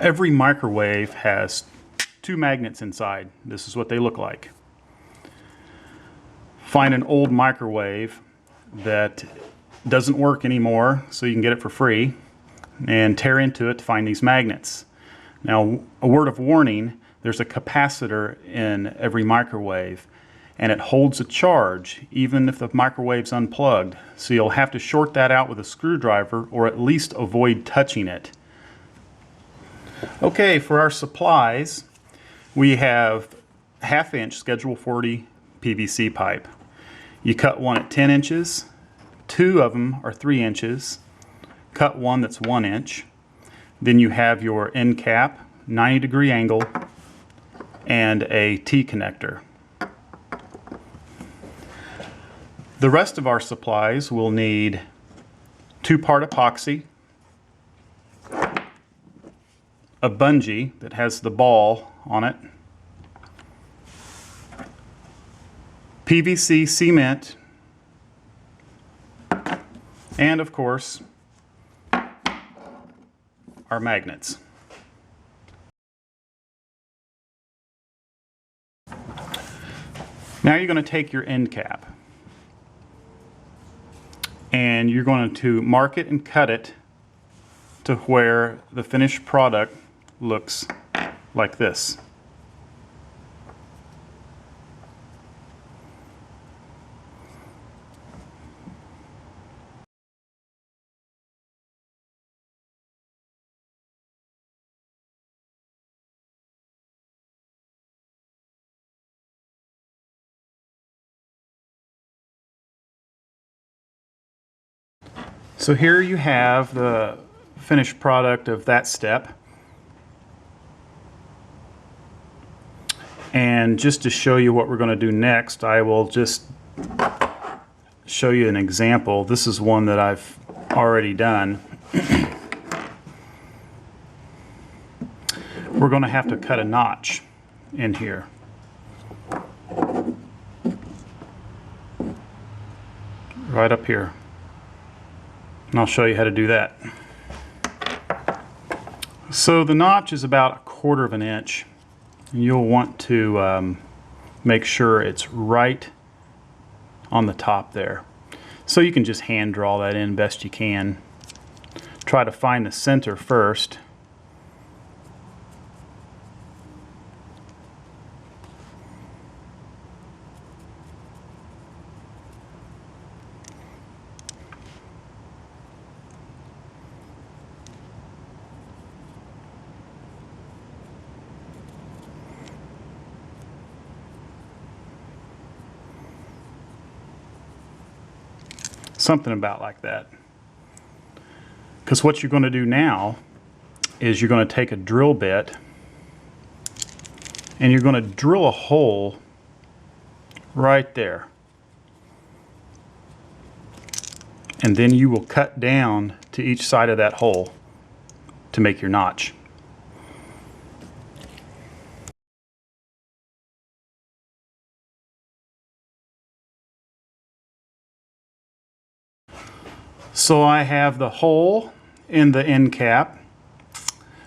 Every microwave has two magnets inside. This is what they look like. Find an old microwave that doesn't work anymore so you can get it for free and tear into it to find these magnets. Now, a word of warning, there's a capacitor in every microwave and it holds a charge even if the microwave's unplugged. So you'll have to short that out with a screwdriver or at least avoid touching it. Okay, for our supplies, we have 1/2 inch Schedule 40 PVC pipe. You cut one at 10 inches, two of them are 3 inches, cut one that's 1 inch. Then you have your end cap, 90-degree angle, and a T-connector. The rest of our supplies will need 2-part epoxy, a bungee that has the ball on it, PVC cement, and of course our magnets. Now you're going to take your end cap and you're going to mark it and cut it to where the finished product looks like this. So here you have the finished product of that step. And just to show you what we're going to do next, I will just show you an example. This is one that I've already done. We're going to have to cut a notch in here. Right up here. And I'll show you how to do that. So the notch is about 1/4 of an inch. You'll want to make sure it's right on the top there. So you can just hand draw that in best you can. Try to find the center first. Something about like that. Because what you're going to do now is you're going to take a drill bit and you're going to drill a hole right there. And then you will cut down to each side of that hole to make your notch. So I have the hole in the end cap,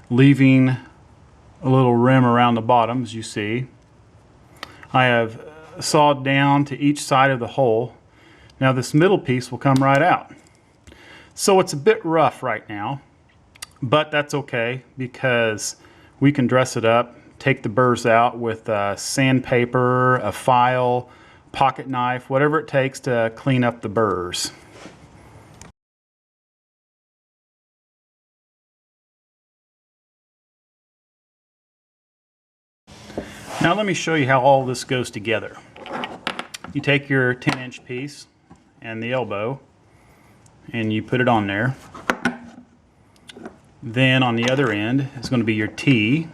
leaving a little rim around the bottom, as you see. I have sawed down to each side of the hole. Now this middle piece will come right out. So it's a bit rough right now, but that's okay because we can dress it up, take the burrs out with sandpaper, a file, pocket knife, whatever it takes to clean up the burrs. Now let me show you how all this goes together. You take your 10-inch piece and the elbow and you put it on there. Then on the other end is going to be your T.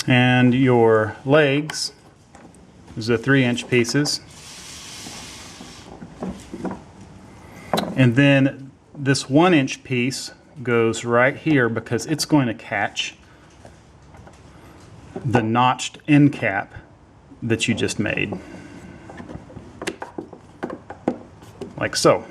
And your legs is the 3-inch pieces. And then this 1-inch piece goes right here because it's going to catch the notched end cap that you just made, like so.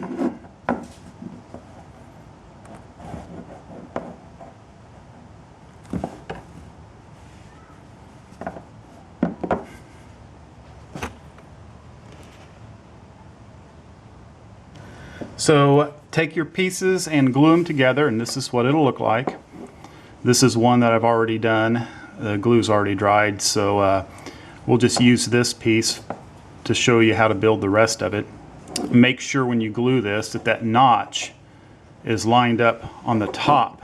So take your pieces and glue them together, and this is what it'll look like. This is one that I've already done. The glue's already dried, so we'll just use this piece to show you how to build the rest of it. Make sure when you glue this that notch is lined up on the top.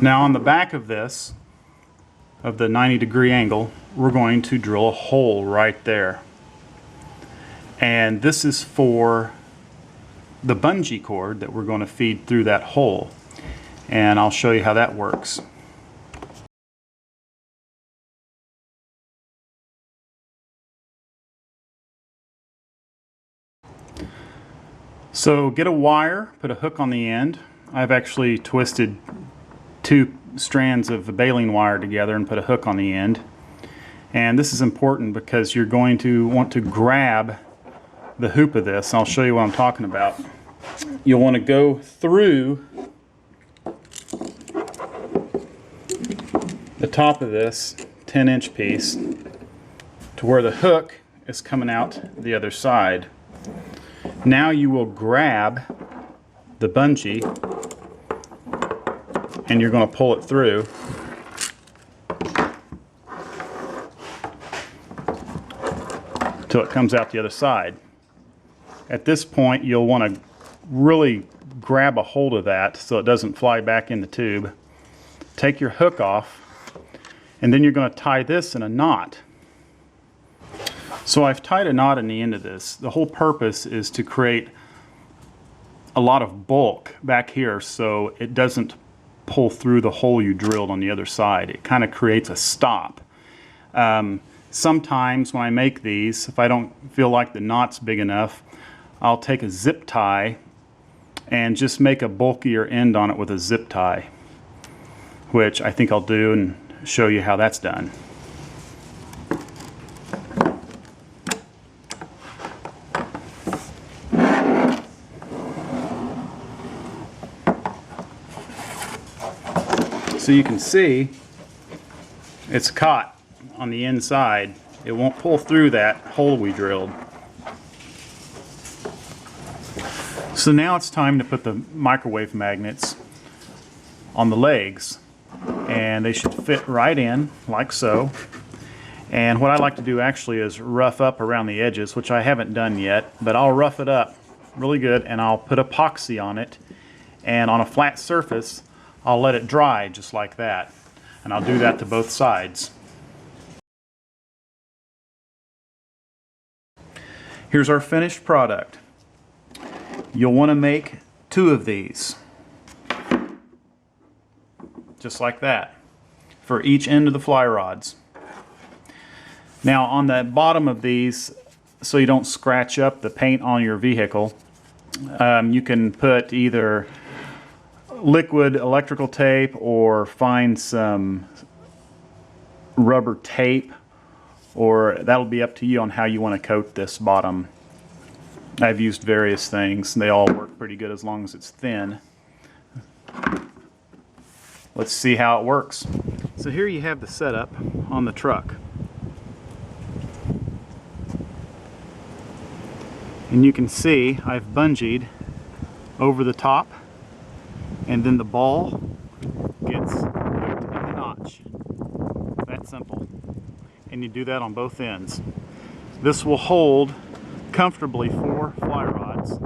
Now on the back of this, of the 90-degree angle, we're going to drill a hole right there. And this is for the bungee cord that we're going to feed through that hole. And I'll show you how that works. So get a wire, put a hook on the end. I've actually twisted 2 strands of the baling wire together and put a hook on the end. And this is important because you're going to want to grab the hoop of this. I'll show you what I'm talking about. You'll want to go through the top of this 10-inch piece to where the hook is coming out the other side. Now you will grab the bungee and you're going to pull it through till it comes out the other side. At this point, you'll want to really grab a hold of that so it doesn't fly back in the tube. Take your hook off, and then you're going to tie this in a knot. So I've tied a knot in the end of this. The whole purpose is to create a lot of bulk back here so it doesn't pull through the hole you drilled on the other side. It kind of creates a stop. Sometimes when I make these, if I don't feel like the knot's big enough, I'll take a zip tie and just make a bulkier end on it with a zip tie, which I think I'll do and show you how that's done. So you can see it's caught on the inside. It won't pull through that hole we drilled. So now it's time to put the microwave magnets on the legs, and they should fit right in like so. And what I like to do actually is rough up around the edges, which I haven't done yet, but I'll rough it up really good and I'll put epoxy on it, and on a flat surface I'll let it dry just like that, and I'll do that to both sides. Here's our finished product. You'll want to make 2 of these, just like that, for each end of the fly rods. Now on the bottom of these, so you don't scratch up the paint on your vehicle, you can put either liquid electrical tape or find some rubber tape, or that'll be up to you on how you want to coat this bottom. I've used various things and they all work pretty good as long as it's thin. Let's see how it works. So here you have the setup on the truck. And you can see I've bungeed over the top, and then the ball gets hooked in the notch. That simple. And you do that on both ends. This will hold comfortably 4 fly rods.